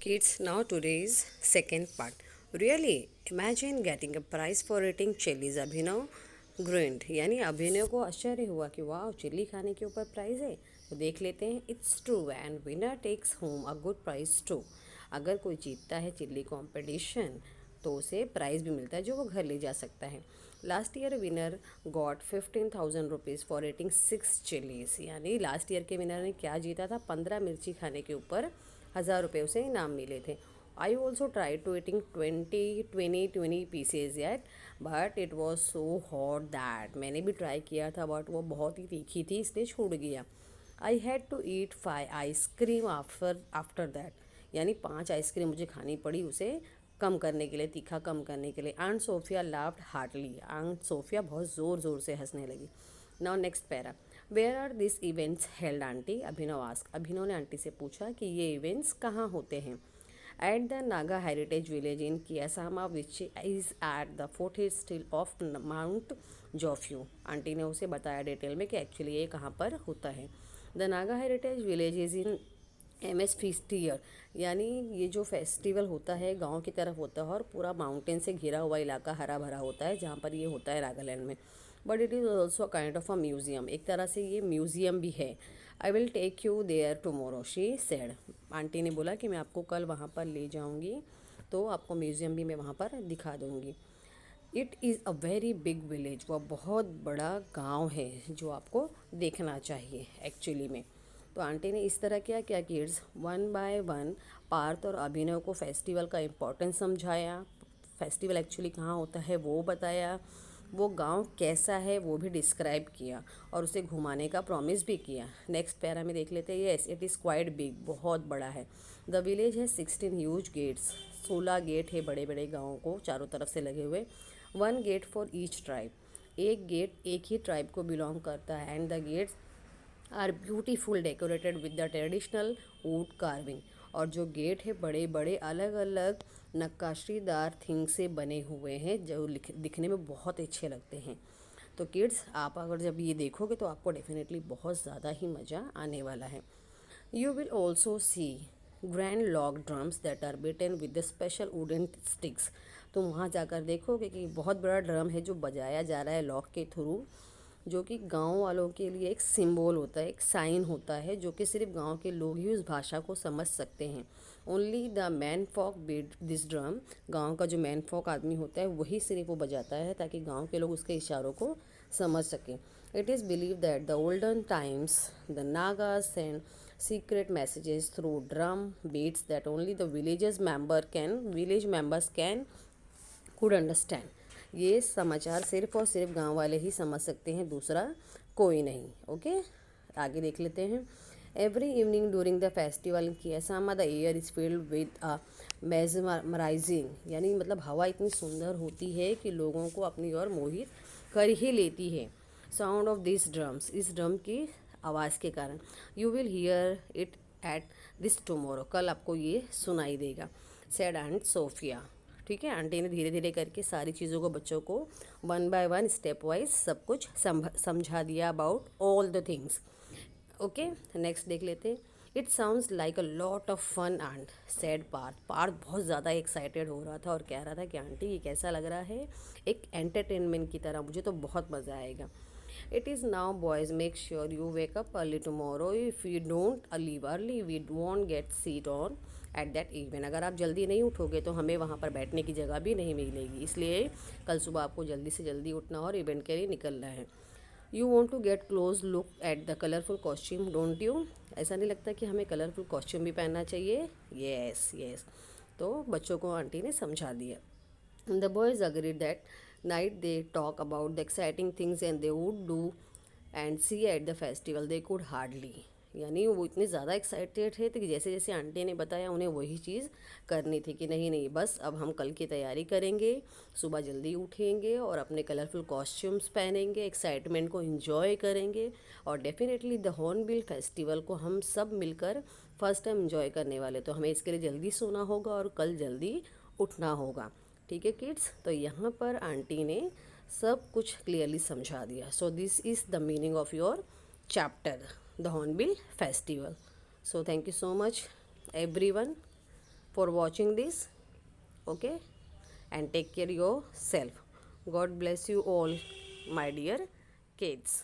Kids, now today's second part. Really, imagine getting a prize for eating chilies. Abhinav grind यानी अभिनव को आश्चर्य हुआ कि वाह चिल्ली खाने के ऊपर प्राइज है। तो देख लेते हैं। It's true and winner takes home a good prize too. अगर कोई जीतता है चिल्ली कंपटीशन तो उसे प्राइज़ भी मिलता है जो वो घर ले जा सकता है। Last year winner got 15,000 rupees for eating 6 chillies. यानी लास्ट ईयर के विनर ने क्या जीता था? 15 मिर्ची खाने के ऊपर 1,000 रुपये उसे इनाम मिले थे। I also try to eating 20 pieces yet but it was so hot that. मैंने भी ट्राई किया था बट वो बहुत ही तीखी थी इसलिए छूट गया। I had to eat 5 ice cream after that. यानी 5 आइसक्रीम मुझे खानी पड़ी उसे कम करने के लिए, तीखा कम करने के लिए। Aunt Sofia laughed heartily. Aunt Sofia बहुत ज़ोर ज़ोर से हंसने लगी। Now next para. Where are this events held aunty? Abhinav ask. अभिनव ने आंटी से पूछा कि ये इवेंट्स कहाँ होते हैं। At the Naga heritage village in Kisama which is at the foothill of mount Japfu. Aunty ने उसे बताया डिटेल में कि एक्चुअली ये कहाँ पर होता है। The Naga heritage village is in एमएस फेस्टियर। यानी ये जो फेस्टिवल होता है गांव की तरफ होता है और पूरा माउंटेन से घिरा हुआ इलाका हरा भरा होता है जहाँ पर ये होता है नागालैंड में। But it is also kind of a museum. एक तरह से ये म्यूज़ियम भी है। I will take you there tomorrow she said. Aunty ने बोला कि मैं आपको कल वहाँ पर ले जाऊँगी तो आपको म्यूज़ियम भी मैं वहाँ पर दिखा दूँगी। It is a very big village. वह बहुत बड़ा गांव है जो आपको देखना चाहिए एक्चुअली में। तो आंटी ने इस तरह क्या किया kids, one by one Parth और अभिनव को फेस्टिवल का इम्पोर्टेंस समझाया। फेस्टिवल एक्चुअली कहाँ होता है वो बताया। वो गांव कैसा है वो भी डिस्क्राइब किया और उसे घुमाने का प्रॉमिस भी किया। नेक्स्ट पैरा में देख लेते हैं। Yes it is quite big. बहुत बड़ा है। द विलेज है 16 ह्यूज गेट्स। 16 गेट है बड़े बड़े गाँव को चारों तरफ से लगे हुए। 1 गेट फॉर ईच ट्राइब। एक गेट एक ही ट्राइब को बिलोंग करता है। And the gates are beautiful decorated with the traditional wood carving. और जो गेट है बड़े बड़े अलग अलग नक्काशीदार थिंग से बने हुए हैं जो दिखने में बहुत अच्छे लगते हैं। तो किड्स आप अगर जब ये देखोगे तो आपको डेफिनेटली बहुत ज़्यादा ही मज़ा आने वाला है। You will also see grand log drums that are beaten with the special wooden sticks. तो वहाँ जाकर देखोगे कि बहुत बड़ा ड्रम है जो बजाया जा रहा है लॉक के थ्रू, जो कि गांव वालों के लिए एक सिंबल होता है, एक साइन होता है जो कि सिर्फ गांव के लोग ही उस भाषा को समझ सकते हैं। Only the man folk beat this drum. गांव का जो मैन फॉक आदमी होता है वही सिर्फ वो बजाता है ताकि गांव के लोग उसके इशारों को समझ सकें। It is believe that the olden times the Naga send secret messages through drum beats that only the village members can could understand. ये समाचार सिर्फ और सिर्फ गांव वाले ही समझ सकते हैं, दूसरा कोई नहीं। ओके आगे देख लेते हैं। Every evening during the festival in Kisama the air is filled with a mesmerising. यानी मतलब हवा इतनी सुंदर होती है कि लोगों को अपनी ओर मोहित कर ही लेती है। Sound of this drums. इस ड्रम की आवाज़ के कारण। You will hear it at this tomorrow. कल आपको ये सुनाई देगा। Said and Sophia. ठीक है आंटी ने धीरे धीरे करके सारी चीज़ों को बच्चों को one by one step wise सब कुछ समझा दिया about all the things. Okay next देख लेते हैं। It sounds like a lot of fun and said Parth. Parth बहुत ज़्यादा एक्साइटेड हो रहा था और कह रहा था कि आंटी ये कैसा लग रहा है, एक एंटरटेनमेंट की तरह, मुझे तो बहुत मज़ा आएगा। It is now boys make sure you wake up early tomorrow. If you don't leave early we won't get seat on at that event. अगर आप जल्दी नहीं उठोगे तो हमें वहाँ पर बैठने की जगह भी नहीं मिलेगी, इसलिए कल सुबह आपको जल्दी से जल्दी उठना और इवेंट के लिए निकलना है। You want to get close look at the colourful costume don't you. ऐसा नहीं लगता कि हमें कलरफुल कॉस्ट्यूम भी पहनना चाहिए? Yes yes. तो बच्चों को आंटी ने समझा दिया। The boys agreed that night they talk about the exciting things and they would do and see at the festival they could hardly। यानी वो इतने ज़्यादा एक्साइटेड थे कि जैसे जैसे आंटी ने बताया उन्हें वही चीज़ करनी थी कि नहीं नहीं बस अब हम कल की तैयारी करेंगे, सुबह जल्दी उठेंगे और अपने कलरफुल कॉस्ट्यूम्स पहनेंगे, एक्साइटमेंट को इन्जॉय करेंगे और डेफिनेटली द हॉर्नबिल फेस्टिवल को हम सब मिलकर फर्स्ट टाइम इन्जॉय करने वाले। तो हमें इसके लिए जल्दी सोना होगा और कल जल्दी उठना होगा। ठीक है किड्स, तो यहाँ पर आंटी ने सब कुछ क्लियरली समझा दिया। So this is the meaning of your chapter the hornbill festival. So thank you so much everyone for watching this. Okay, and take care yourself. God bless you all, my dear kids.